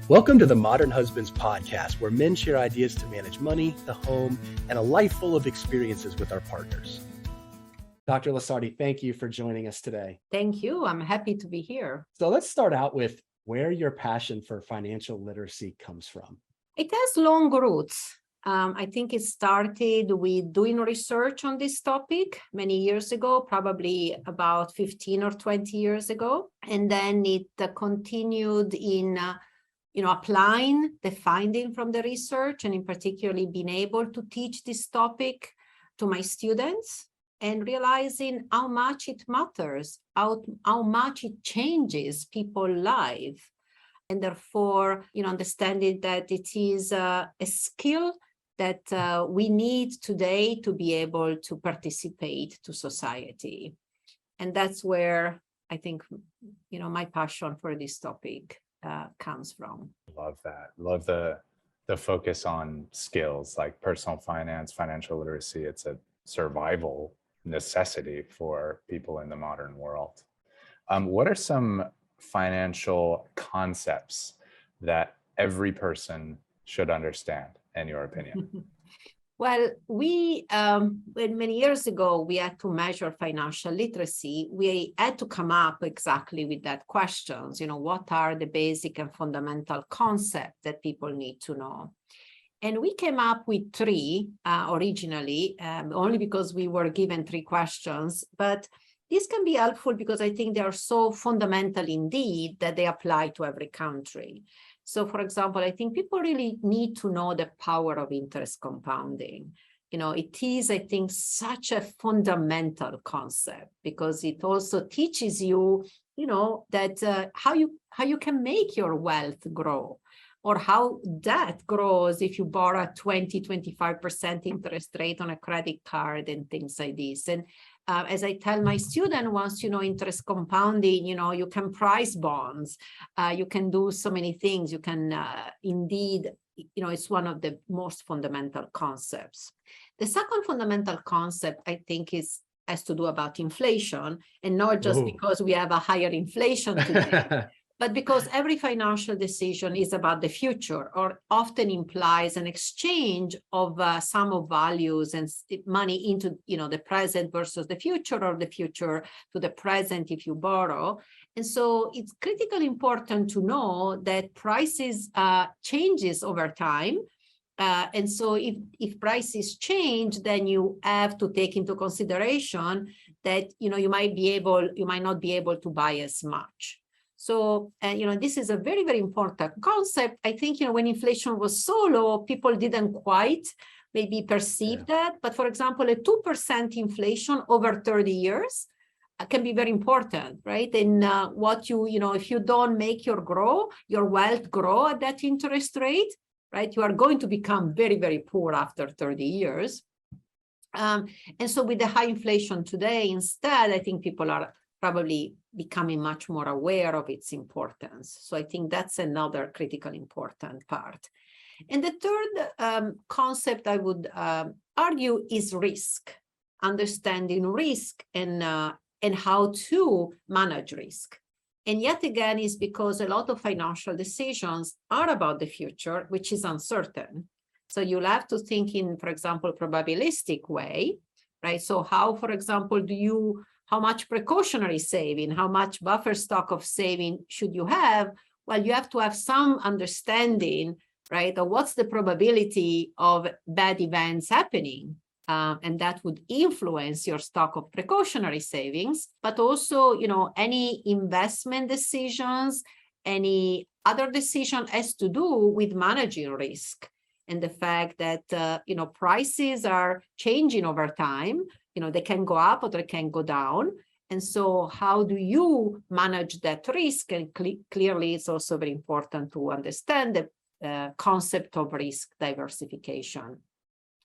Welcome to the Modern Husbands podcast, where men share ideas to manage money, the home, and a life full of experiences with our partners. Dr. Lusardi, thank you for joining us today. Thank you. I'm happy to be here. So let's start out with where your passion for financial literacy comes from. It has long roots. I think it started with doing research on this topic many years ago, probably about 15 or 20 years ago. And then it continued in applying the finding from the research, and in particularly being able to teach this topic to my students and realizing how much it matters, how much it changes people's lives. And therefore, understanding that it is a skill that we need today to be able to participate to society. And that's where I think, my passion for this topic comes from. Love that. Love the focus on skills like personal finance, financial literacy. It's a survival necessity for people in the modern world. What are some financial concepts that every person should understand, in your opinion? Well, many years ago, we had to measure financial literacy. We had to come up exactly with that questions. What are the basic and fundamental concepts that people need to know? And we came up with three originally, only because we were given three questions. But this can be helpful because I think they are so fundamental indeed that they apply to every country. So, for example, I think people really need to know the power of interest compounding. It is, I think, such a fundamental concept because it also teaches you, that how you can make your wealth grow, or how that grows if you borrow a 20-25% interest rate on a credit card and things like this. And as I tell my student, once you know interest compounding, you can price bonds, you can do so many things. You can indeed, it's one of the most fundamental concepts. The second fundamental concept, I think, has to do about inflation, and not just because we have a higher inflation today, but because every financial decision is about the future, or often implies an exchange of sum of values and money into the present versus the future, or the future to the present if you borrow. And so it's critically important to know that prices changes over time. And so if prices change, then you have to take into consideration that you might not be able to buy as much. So, this is a very, very important concept. I think, when inflation was so low, people didn't quite maybe perceive that. But for example, a 2% inflation over 30 years can be very important, right? And if you don't make your wealth grow at that interest rate, right, you are going to become very, very poor after 30 years. And so with the high inflation today, instead, I think people are probably becoming much more aware of its importance. So I think that's another critical important part. And the third concept I would argue is risk, understanding risk and how to manage risk. And yet again, is because a lot of financial decisions are about the future, which is uncertain. So you'll have to think in, for example, probabilistic way, right? So how, for example, how much precautionary saving, how much buffer stock of saving should you have? Well, you have to have some understanding, right, of what's the probability of bad events happening. And that would influence your stock of precautionary savings, but also, any investment decisions, any other decision has to do with managing risk. And the fact that, prices are changing over time. They can go up or they can go down. And so how do you manage that risk? And clearly, it's also very important to understand the concept of risk diversification.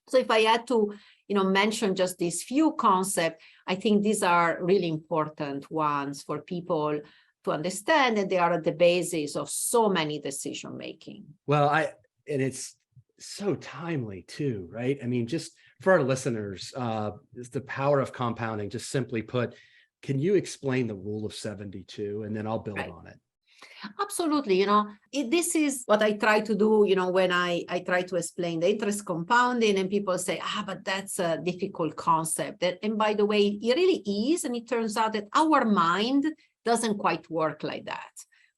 So if I had to, mention just these few concepts, I think these are really important ones for people to understand, and they are at the basis of so many decision making. Well, and it's so timely too, right? I mean, just for our listeners, the power of compounding, just simply put, can you explain the rule of 72, and then I'll build on it? Absolutely. This is what I try to do, when I try to explain the interest compounding, and people say, but that's a difficult concept. And by the way, it really is. And it turns out that our mind doesn't quite work like that,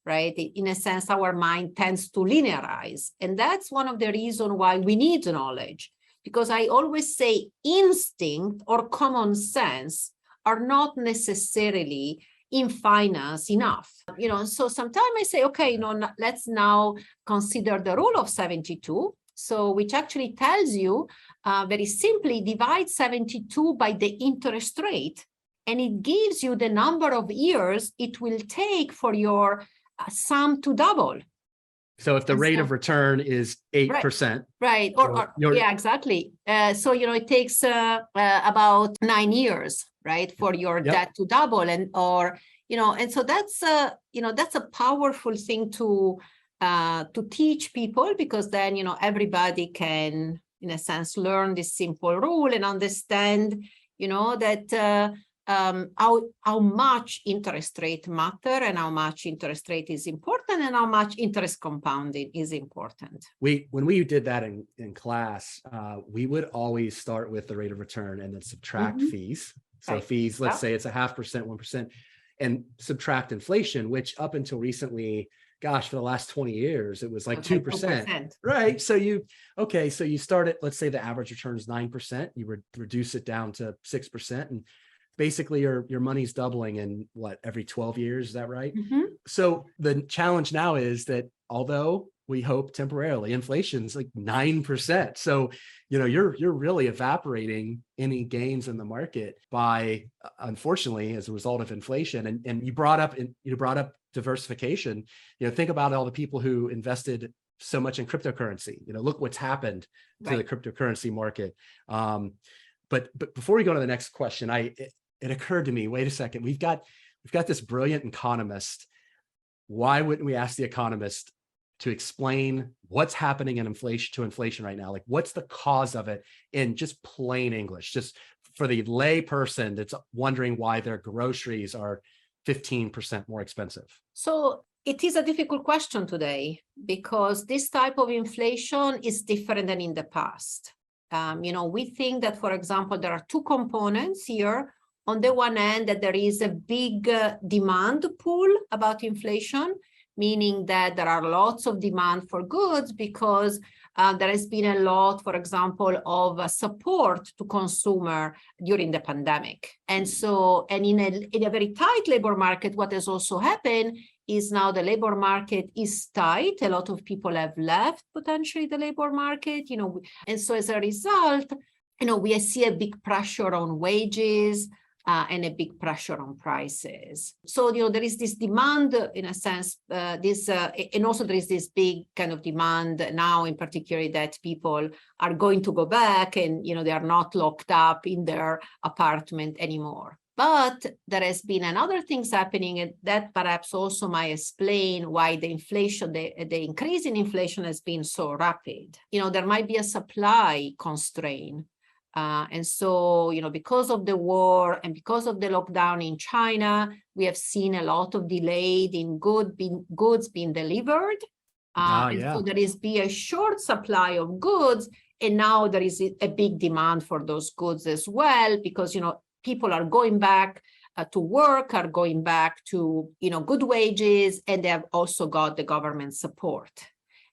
right? In a sense, our mind tends to linearize. And that's one of the reasons why we need knowledge. Because I always say instinct or common sense are not necessarily in finance enough. So sometimes I say, okay, let's now consider the rule of 72. So which actually tells you very simply divide 72 by the interest rate. And it gives you the number of years it will take for your sum to double. So if the rate of return is 8%. Right. Yeah, exactly. So, it takes about 9 years, right, for your debt to double. And so that's a powerful thing to teach people, because then, everybody can, in a sense, learn this simple rule and understand, that how much interest rate matter and how much interest rate is important and how much interest compounding is important. When we did that in class, we would always start with the rate of return and then subtract fees. So fees, let's say it's 0.5%, 1%, and subtract inflation, which up until recently, gosh, for the last 20 years, it was like 2%, right? So you started, let's say the average return is 9%, you would reduce it down to 6%, and basically your money's doubling in every 12 years, is that right? So the challenge now is that although we hope temporarily inflation's like 9%, so you're really evaporating any gains in the market by, unfortunately, as a result of inflation. And you brought up diversification. Think about all the people who invested so much in cryptocurrency. Look what's happened to the cryptocurrency market. But before we go to the next question, it occurred to me, wait a second, we've got this brilliant economist. Why wouldn't we ask the economist to explain what's happening in inflation right now? Like, what's the cause of it in just plain English, just for the lay person that's wondering why their groceries are 15% more expensive? So it is a difficult question today, because this type of inflation is different than in the past. We think that, for example, there are two components here. On the one hand, that there is a big demand pool about inflation, meaning that there are lots of demand for goods because there has been a lot, for example, of support to consumer during the pandemic. And in a very tight labor market, what has also happened is now the labor market is tight. A lot of people have left potentially the labor market, and so as a result, we see a big pressure on wages, and a big pressure on prices. So, there is this demand, in a sense, and also there is this big kind of demand now, in particular, that people are going to go back and, they are not locked up in their apartment anymore. But there has been another things happening, and that perhaps also might explain why the inflation, the increase in inflation has been so rapid. There might be a supply constraint. And so, because of the war and because of the lockdown in China, we have seen a lot of delayed in goods being delivered. So there is a short supply of goods, and now there is a big demand for those goods as well, because, people are going back to work, are going back to, good wages, and they have also got the government support.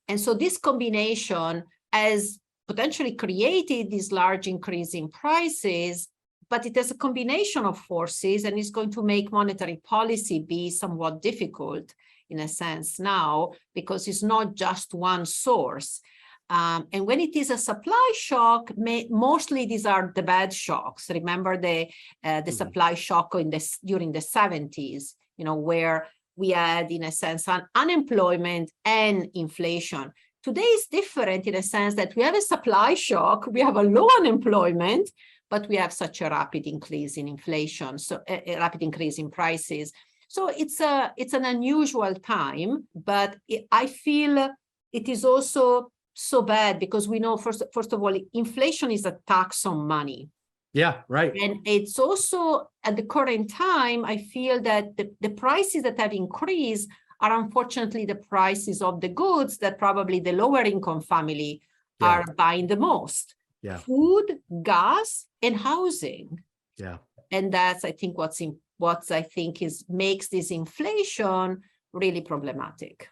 And so this combination has potentially created this large increase in prices, but it has a combination of forces, and it's going to make monetary policy be somewhat difficult in a sense now, because it's not just one source. And when it is a supply shock, mostly these are the bad shocks. Remember the supply shock during the 70s, where we had, in a sense, unemployment and inflation. Today is different in a sense that we have a supply shock, we have a low unemployment, but we have such a rapid increase in inflation, so a rapid increase in prices. So it's an unusual time, but I feel it is also so bad because we know, first of all, inflation is a tax on money. Yeah, right. And it's also at the current time, I feel that the prices that have increased are unfortunately the prices of the goods that probably the lower income family Yeah. are buying the most. Yeah. Food, gas, and housing. Yeah. And that's, I think, what I think makes this inflation really problematic.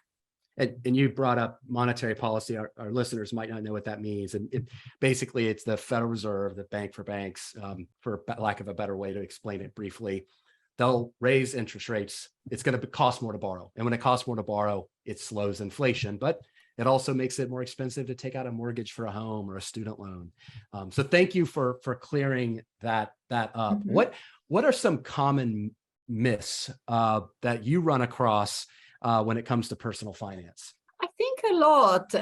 And you brought up monetary policy. Our listeners might not know what that means. And basically, it's the Federal Reserve, the bank for banks, for lack of a better way to explain it briefly. They'll raise interest rates. It's going to cost more to borrow. And when it costs more to borrow, it slows inflation, but it also makes it more expensive to take out a mortgage for a home or a student loan. So thank you for clearing that up. Mm-hmm. What are some common myths that you run across when it comes to personal finance? I think a lot.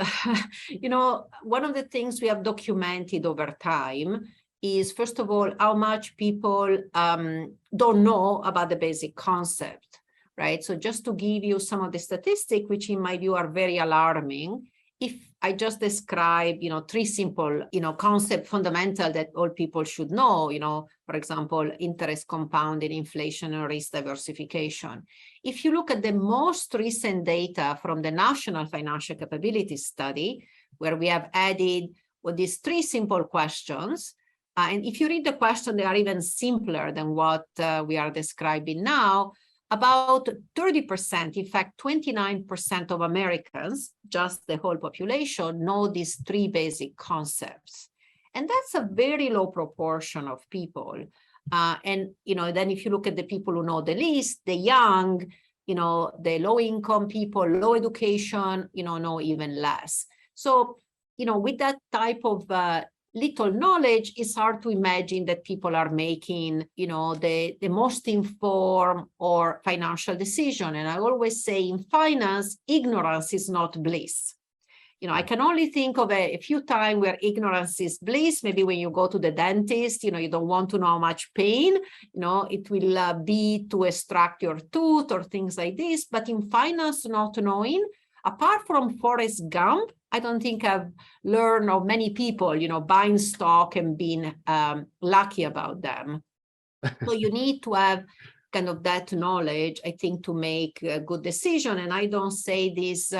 One of the things we have documented over time is, first of all, how much people don't know about the basic concept, right? So just to give you some of the statistics, which in my view are very alarming, if I just describe, three simple, concept fundamental that all people should know, for example, interest compounding, inflation, and risk diversification. If you look at the most recent data from the National Financial Capability Study, where we have added these three simple questions, and if you read the question, they are even simpler than what we are describing now. About 30%, in fact, 29% of Americans, just the whole population, know these three basic concepts. And that's a very low proportion of people. Then if you look at the people who know the least, the young, the low income people, low education, know even less. So, with that type of little knowledge, it's hard to imagine that people are making, the most informed or financial decision. And I always say in finance, ignorance is not bliss. I can only think of a few times where ignorance is bliss. Maybe when you go to the dentist, you don't want to know how much pain, it will be to extract your tooth or things like this. But in finance, not knowing, apart from Forrest Gump, I don't think I've learned of many people, buying stock and being lucky about them. So you need to have kind of that knowledge, I think, to make a good decision. And I don't say this,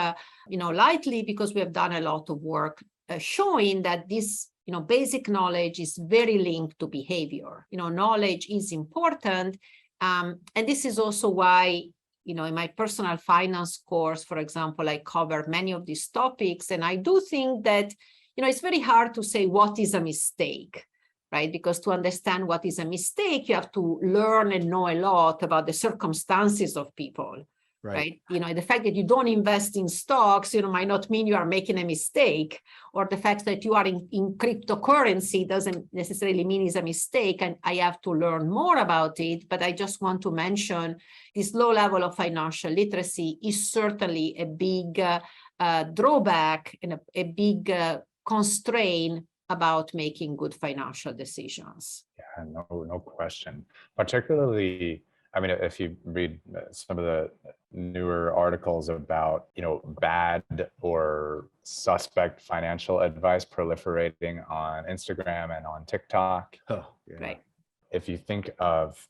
lightly, because we have done a lot of work showing that this, basic knowledge is very linked to behavior. Knowledge is important. And this is also why, in my personal finance course, for example, I cover many of these topics. And I do think that, it's very hard to say what is a mistake, right? Because to understand what is a mistake, you have to learn and know a lot about the circumstances of people, right? The fact that you don't invest in stocks, might not mean you are making a mistake, or the fact that you are in cryptocurrency doesn't necessarily mean it's a mistake. And I have to learn more about it. But I just want to mention this low level of financial literacy is certainly a big drawback and a big constraint about making good financial decisions. Yeah, no question. Particularly, if you read some of the newer articles about, bad or suspect financial advice proliferating on Instagram and on TikTok. Oh, yeah. Right. If you think of,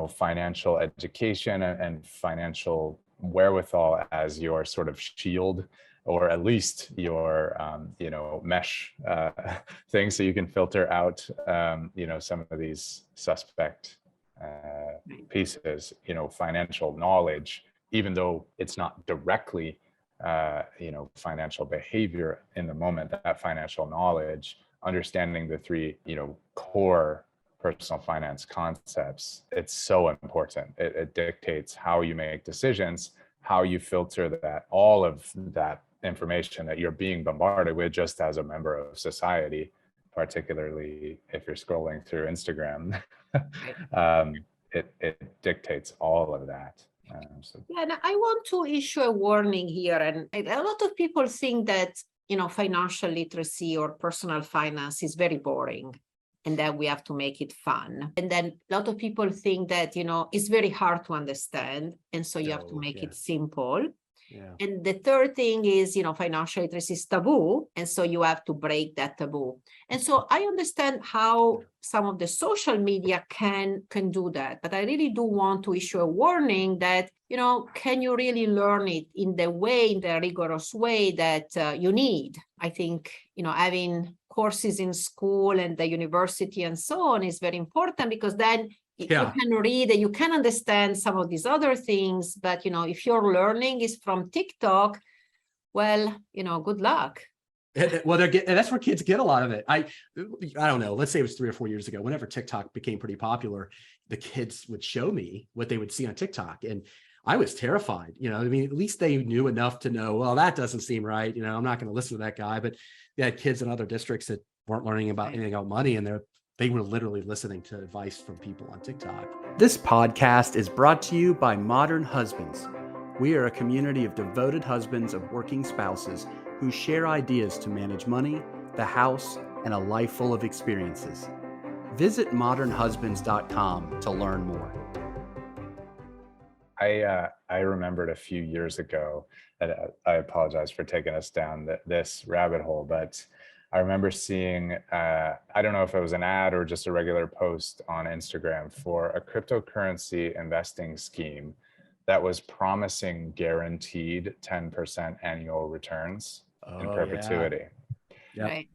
financial education and financial wherewithal as your sort of shield, or at least your, mesh thing, so you can filter out, some of these suspect pieces, financial knowledge, even though it's not directly, financial behavior in the moment, that financial knowledge, understanding the three, core personal finance concepts, it's so important. It dictates how you make decisions, how you filter that, all of that information that you're being bombarded with just as a member of society, particularly if you're scrolling through Instagram. It dictates all of that. Yeah, and I want to issue a warning here. And a lot of people think that, financial literacy or personal finance is very boring, and that we have to make it fun. And then a lot of people think that, it's very hard to understand. And so you have to make it simple. Yeah. And the third thing is, financial literacy is taboo. And so you have to break that taboo. And so I understand how some of the social media can do that. But I really do want to issue a warning that, can you really learn it in the rigorous way that you need? I think, having courses in school and the university and so on is very important, because then you can read and you can understand some of these other things. But, if your learning is from TikTok, well, good luck. Well, that's where kids get a lot of it. I don't know. Let's say it was 3 or 4 years ago. Whenever TikTok became pretty popular, the kids would show me what they would see on TikTok, and I was terrified. I mean, at least they knew enough to know, well, that doesn't seem right. I'm not going to listen to that guy. But they had kids in other districts that weren't learning about anything about money, and they were literally listening to advice from people on TikTok. This podcast is brought to you by Modern Husbands. We are a community of devoted husbands of working spouses who share ideas to manage money, the house, and a life full of experiences. Visit modernhusbands.com to learn more. I remembered a few years ago, and I apologize for taking us down this rabbit hole, but I remember seeing, I don't know if it was an ad or just a regular post on Instagram for a cryptocurrency investing scheme that was promising guaranteed 10% annual returns in perpetuity. Yeah. Right.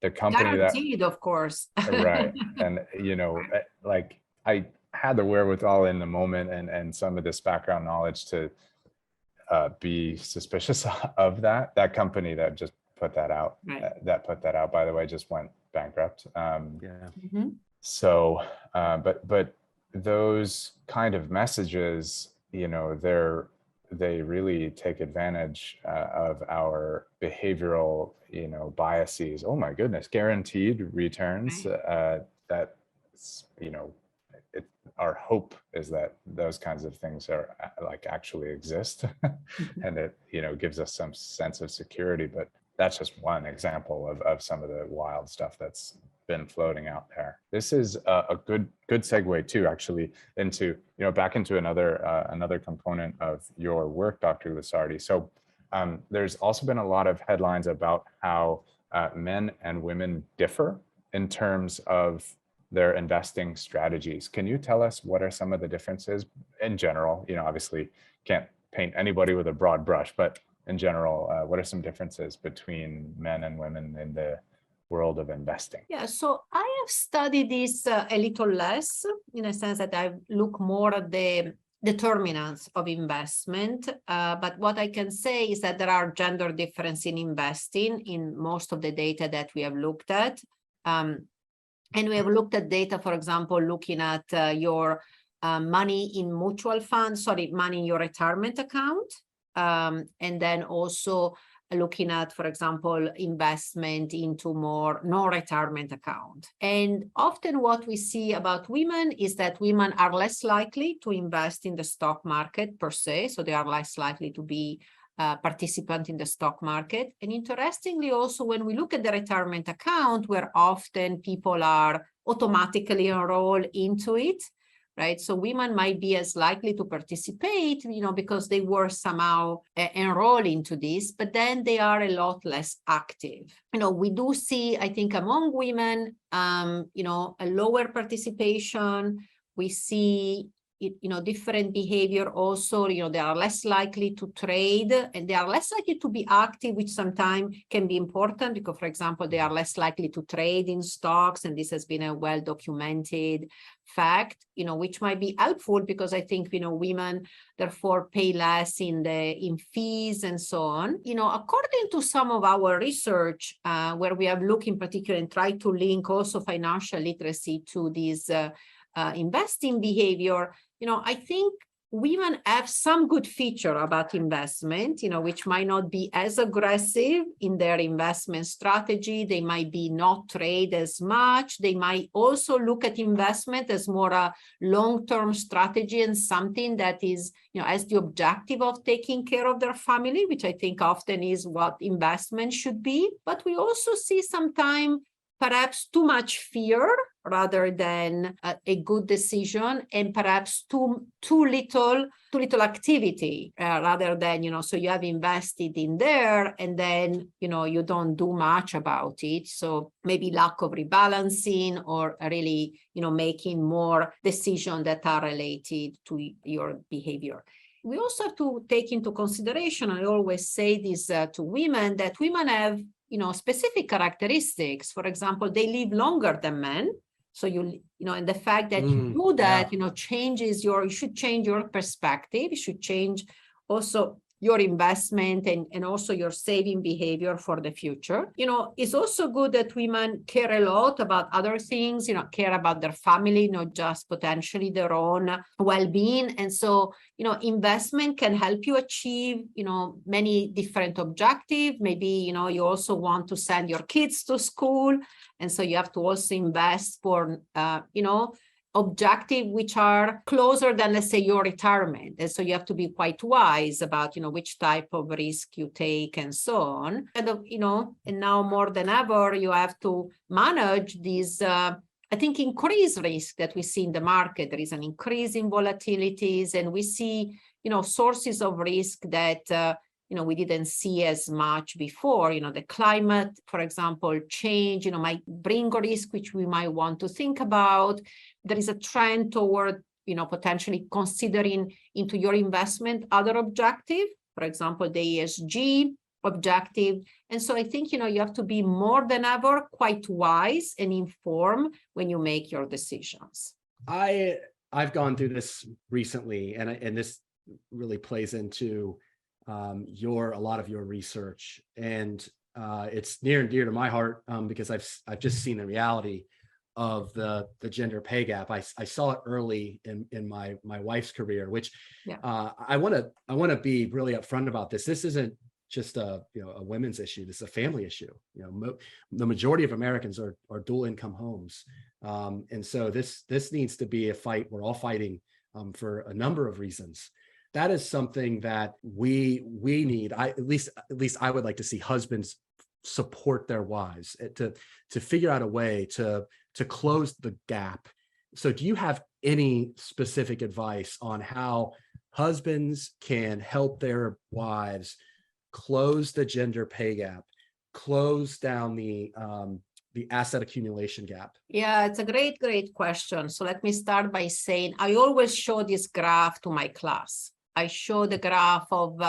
The company guaranteed, of course. Right. And, like I had the wherewithal in the moment and some of this background knowledge to be suspicious of that company that just put that out. Right. That put that out, by the way, just went bankrupt. So, but those kind of messages, they really take advantage of our behavioral, biases. Oh my goodness, guaranteed returns. Right. That, our hope is that those kinds of things are actually exist, and it, gives us some sense of security. But that's just one example of some of the wild stuff that's been floating out there. This is a good segue too, actually, into back into another component of your work, Dr. Lusardi. So there's also been a lot of headlines about how men and women differ in terms of their investing strategies. Can you tell us what are some of the differences in general? Obviously can't paint anybody with a broad brush, but in general, what are some differences between men and women in the world of investing? Yeah, so I have studied this a little less, in a sense that I look more at the determinants of investment. But what I can say is that there are gender difference in investing in most of the data that we have looked at. And we have looked at data, for example, looking at your money in mutual funds, money in your retirement account. And then also looking at, for example, investment into more non-retirement account. And often what we see about women is that women are less likely to invest in the stock market per se. So they are less likely to be participant in the stock market. And interestingly, also, when we look at the retirement account, where often people are automatically enrolled into it, right? So women might be as likely to participate, because they were somehow enrolled into this, but then they are a lot less active. We do see, I think, among women, a lower participation. We see different behavior also. They are less likely to trade, and they are less likely to be active, which sometimes can be important because, for example, they are less likely to trade in stocks, and this has been a well-documented fact, which might be helpful because I think, women therefore pay less in fees and so on. According to some of our research, where we have looked in particular and tried to link also financial literacy to this investing behavior, I think women have some good feature about investment, which might not be as aggressive in their investment strategy. They might be not trade as much. They might also look at investment as more a long-term strategy and something that is, as the objective of taking care of their family, which I think often is what investment should be. But we also see sometimes perhaps too much fear rather than a good decision, and perhaps too little activity rather than, so you have invested in there and then, you don't do much about it. So maybe lack of rebalancing or really, making more decisions that are related to your behavior. We also have to take into consideration, I always say this to women, that women have, specific characteristics. For example, they live longer than men. So and the fact that you do that, you should change your perspective. You should change also your investment and also your saving behavior for the future. It's also good that women care a lot about other things, care about their family, not just potentially their own well-being. And so, investment can help you achieve, many different objectives. Maybe, you also want to send your kids to school. And so you have to also invest for, objective which are closer than, let's say, your retirement. And so you have to be quite wise about, which type of risk you take and so on. And now more than ever, you have to manage these, I think, increased risk that we see in the market. There is an increase in volatilities, and we see, sources of risk that, we didn't see as much before. The climate, for example, change, might bring a risk which we might want to think about. There is a trend toward, potentially considering into your investment other objective, for example, the ESG objective. And so I think, you have to be more than ever quite wise and informed when you make your decisions. I've gone through this recently, and this really plays into a lot of your research, and it's near and dear to my heart because I've just seen the reality of the gender pay gap. I saw it early in my wife's career, which I want to be really upfront about this. This isn't just a women's issue. This is a family issue. The majority of Americans are dual income homes, and so this needs to be a fight we're all fighting for a number of reasons. That is something that we need. At least I would like to see husbands support their wives to figure out a way to close the gap. So do you have any specific advice on how husbands can help their wives close the gender pay gap, close down the asset accumulation gap? Yeah, it's a great question. So let me start by saying I always show this graph to my class. I show the graph of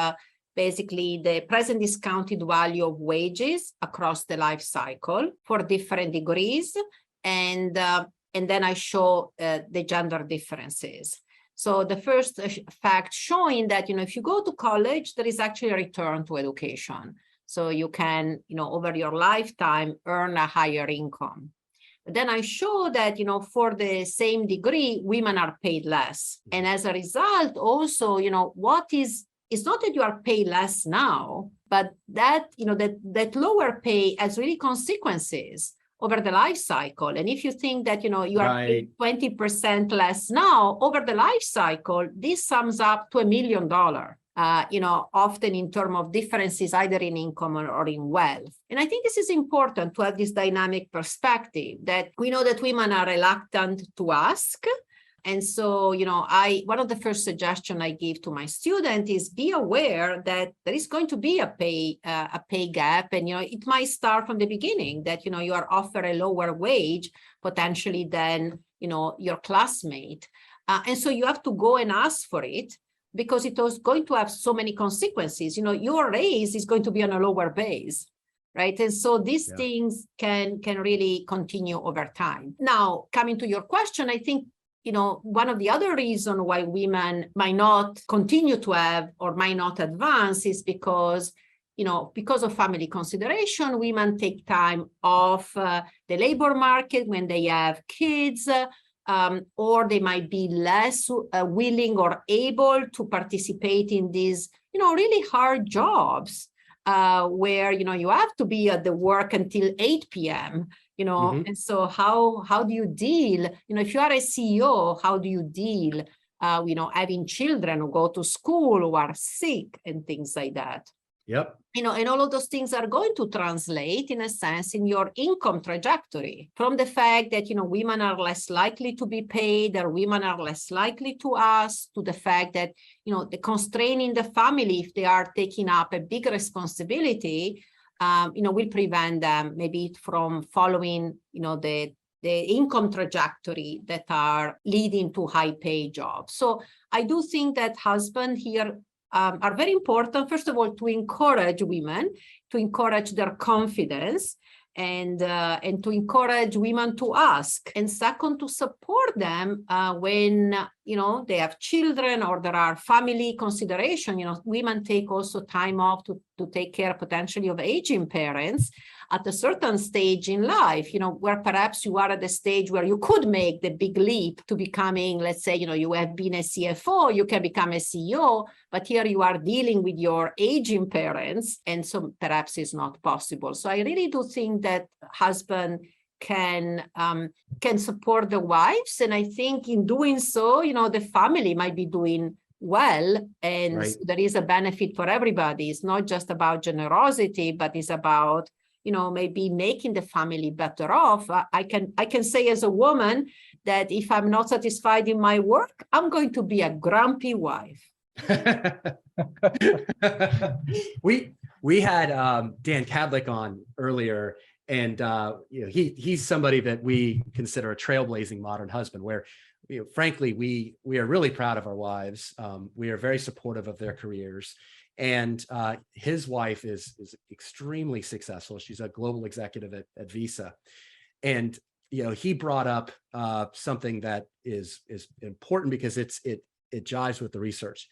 basically the present discounted value of wages across the life cycle for different degrees. And then I show the gender differences. So the first fact showing that, if you go to college, there is actually a return to education. So you can, over your lifetime, earn a higher income. But then I show that, for the same degree, women are paid less. And as a result, also, it's not that you are paid less now, but that, that lower pay has really consequences over the life cycle. And if you think that, you are paid 20% less now, over the life cycle, this sums up to $1 million. Often in terms of differences either in income or in wealth. And I think this is important to have this dynamic perspective that we know that women are reluctant to ask. And so, one of the first suggestions I give to my student is be aware that there is going to be a pay gap. And, it might start from the beginning that, you are offered a lower wage potentially than, your classmate. And so you have to go and ask for it, because it was going to have so many consequences. Your raise is going to be on a lower base, right? And so these things can really continue over time. Now, coming to your question, I think, one of the other reasons why women might not continue to have or might not advance is because of family consideration. Women take time off the labor market when they have kids, or they might be less willing or able to participate in these, really hard jobs where, you have to be at the work until 8 p.m., and so how do you deal, if you are a CEO, how do you deal, having children who go to school, who are sick and things like that? Yep. And all of those things are going to translate, in a sense, in your income trajectory, from the fact that, women are less likely to be paid, or women are less likely to ask, to the fact that, the constraint in the family, if they are taking up a big responsibility, will prevent them maybe from following, the income trajectory that are leading to high paid jobs. So I do think that husbands here are very important, first of all, to encourage women, to encourage their confidence, and to encourage women to ask. And second, to support them when, they have children or there are family consideration. Women take also time off to take care potentially of aging parents at a certain stage in life, where perhaps you are at the stage where you could make the big leap to becoming, let's say, you have been a CFO, you can become a CEO, but here you are dealing with your aging parents, and so perhaps it's not possible. So I really do think that husband can support the wives, and I think in doing so, the family might be doing well, and Right. there is a benefit for everybody. It's not just about generosity, but it's about maybe making the family better off. I can say as a woman that if I'm not satisfied in my work, I'm going to be a grumpy wife. we had Dan Cadlick on earlier, and he's somebody that we consider a trailblazing modern husband, where frankly we are really proud of our wives. We are very supportive of their careers. And his wife is extremely successful. She's a global executive at Visa. And, he brought up something that is important because it jives with the research.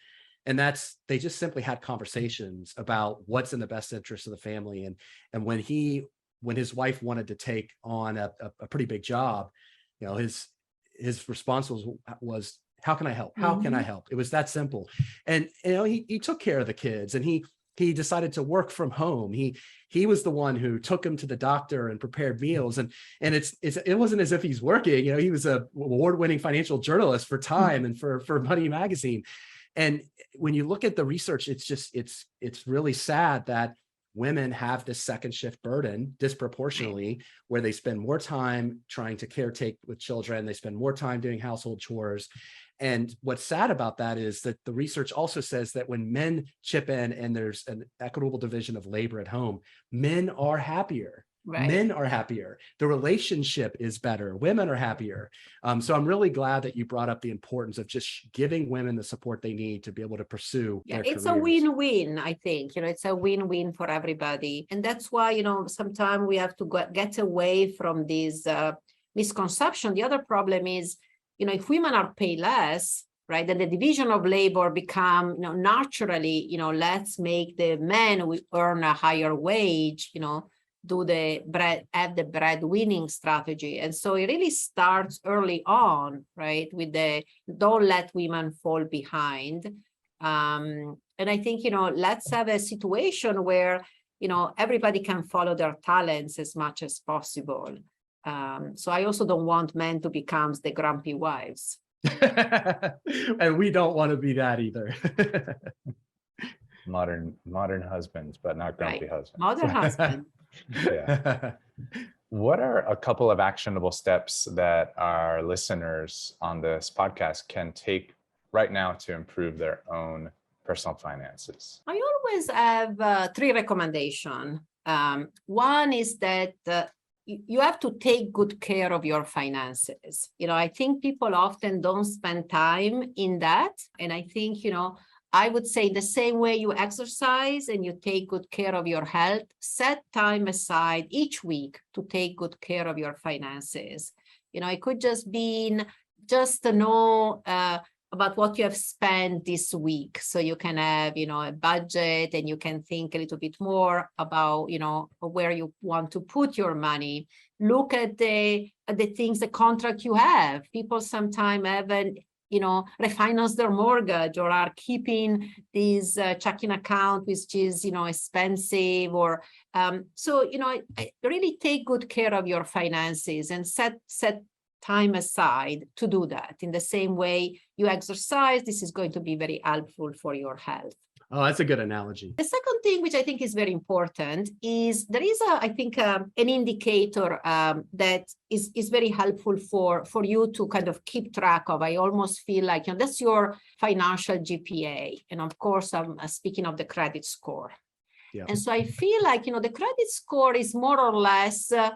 And that's, they just simply had conversations about what's in the best interest of the family. And when his wife wanted to take on a pretty big job, his response was, how can I help? How can I help? It was that simple. And, he took care of the kids, and he decided to work from home. He was the one who took him to the doctor and prepared meals. And it wasn't as if he's working, he was a award-winning financial journalist for Time and for Money Magazine. And when you look at the research, it's really sad that women have this second shift burden disproportionately, where they spend more time trying to caretake with children. They spend more time doing household chores. And what's sad about that is that the research also says that when men chip in and there's an equitable division of labor at home, men are happier. Right. Men are happier. The relationship is better. Women are happier. So I'm really glad that you brought up the importance of just giving women the support they need to be able to pursue their it's careers. A win-win, I think. It's a win-win for everybody. And that's why, sometimes we have to get away from this misconception. The other problem is, if women are paid less, right, then the division of labor become, naturally, let's make the men who earn a higher wage, have the breadwinning strategy. And so it really starts early on, right, with don't let women fall behind. And I think, let's have a situation where, everybody can follow their talents as much as possible. So I also don't want men to become the grumpy wives. And we don't want to be that either. Modern husbands, but not grumpy husbands. Modern husband. Yeah. What are a couple of actionable steps that our listeners on this podcast can take right now to improve their own personal finances? I always have 3 recommendations. One is that you have to take good care of your finances. I think people often don't spend time in that. And I think, I would say the same way you exercise and you take good care of your health, set time aside each week to take good care of your finances. It could just be to know about what you have spent this week. So you can have, a budget, and you can think a little bit more about, where you want to put your money. Look at the things, the contract you have. People sometimes haven't, refinance their mortgage, or are keeping this checking account, which is, expensive, or so, really take good care of your finances and set time aside to do that. In the same way you exercise, this is going to be very helpful for your health. Oh, that's a good analogy. The second thing, which I think is very important, is there is an indicator that is very helpful for you to kind of keep track of. I almost feel like, that's your financial GPA. And of course, I'm speaking of the credit score. Yeah. And so I feel like, the credit score is more or less a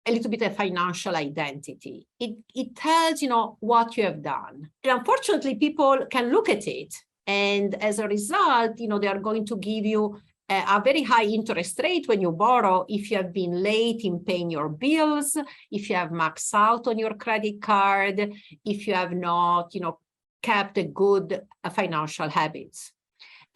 little bit of financial identity. It tells, what you have done. And unfortunately, people can look at it. And as a result, they are going to give you a very high interest rate when you borrow if you have been late in paying your bills, if you have maxed out on your credit card, if you have not, kept a good financial habits.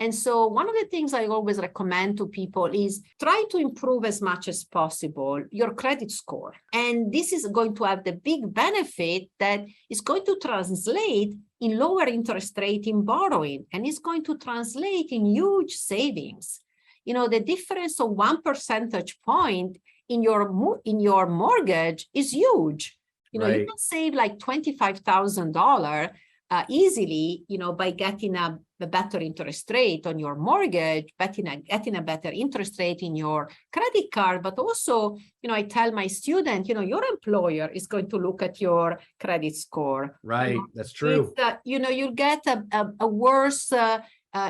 And so one of the things I always recommend to people is try to improve as much as possible your credit score. And this is going to have the big benefit that is going to translate in lower interest rate in borrowing, and it's going to translate in huge savings. The difference of 1 percentage point in your mortgage is huge. Right. You can save like $25,000 easily, by getting a better interest rate on your mortgage, getting a better interest rate in your credit card. But also, I tell my student, your employer is going to look at your credit score. Right, that's true. You'll get a worse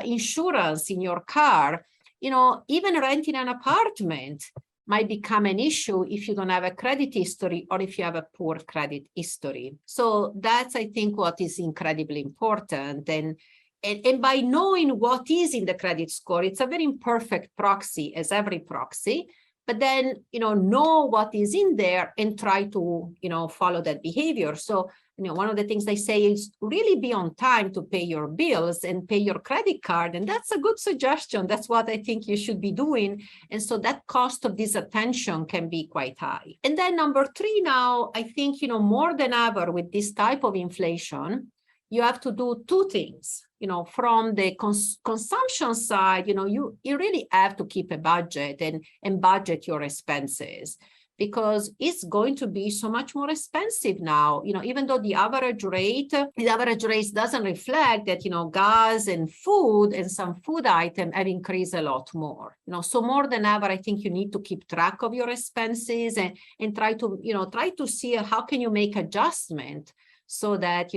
insurance in your car. Even renting an apartment might become an issue if you don't have a credit history or if you have a poor credit history. So that's, I think, what is incredibly important. And by knowing what is in the credit score, it's a very imperfect proxy, as every proxy. But then, know what is in there and try to, follow that behavior. So, one of the things I say is really be on time to pay your bills and pay your credit card. And that's a good suggestion. That's what I think you should be doing. And so that cost of disattention can be quite high. And then number 3 now, I think, more than ever with this type of inflation, you have to do 2 things. From the consumption side, you really have to keep a budget and budget your expenses, because it's going to be so much more expensive now. Even though the average rate doesn't reflect that, gas and food and some food items have increased a lot more. So more than ever, I think you need to keep track of your expenses and try to see how can you make adjustment so that,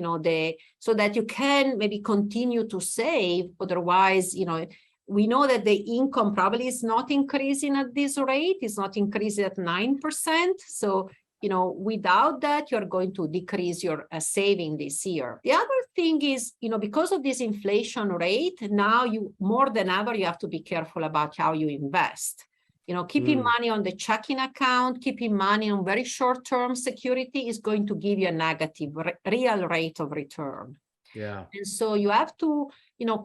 so that you can maybe continue to save. Otherwise, we know that the income probably is not increasing at this rate. It's not increasing at 9%. So, without that, you're going to decrease your saving this year. The other thing is, because of this inflation rate, now more than ever, you have to be careful about how you invest. Keeping money on the checking account, keeping money on very short-term security is going to give you a negative real rate of return. Yeah. And so you have to,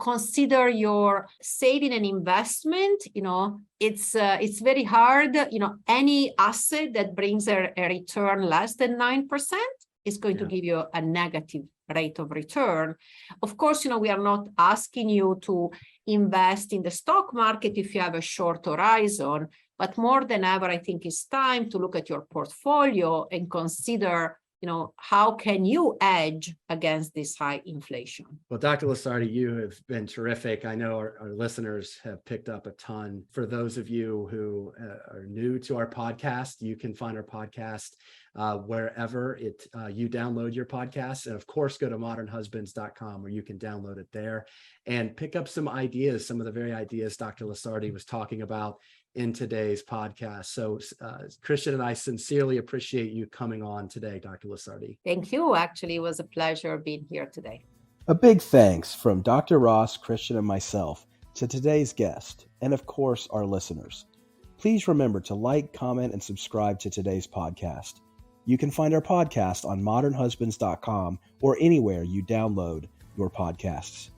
consider your saving and investment. It's very hard. Any asset that brings a return less than 9% is going to give you a negative rate of return. Of course, we are not asking you to invest in the stock market if you have a short horizon, but more than ever, I think it's time to look at your portfolio and consider, how can you hedge against this high inflation? Well, Dr. Lusardi, you have been terrific. I know our listeners have picked up a ton. For those of you who are new to our podcast, you can find our podcast wherever you download your podcast. And of course, go to modernhusbands.com where you can download it there and pick up some ideas, some of the very ideas Dr. Lusardi was talking about in today's podcast. So Christian and I sincerely appreciate you coming on today, Dr. Lusardi. Thank you. Actually, it was a pleasure being here today. A big thanks from Dr. Ross, Christian, and myself to today's guest, and of course, our listeners. Please remember to like, comment, and subscribe to today's podcast. You can find our podcast on modernhusbands.com or anywhere you download your podcasts.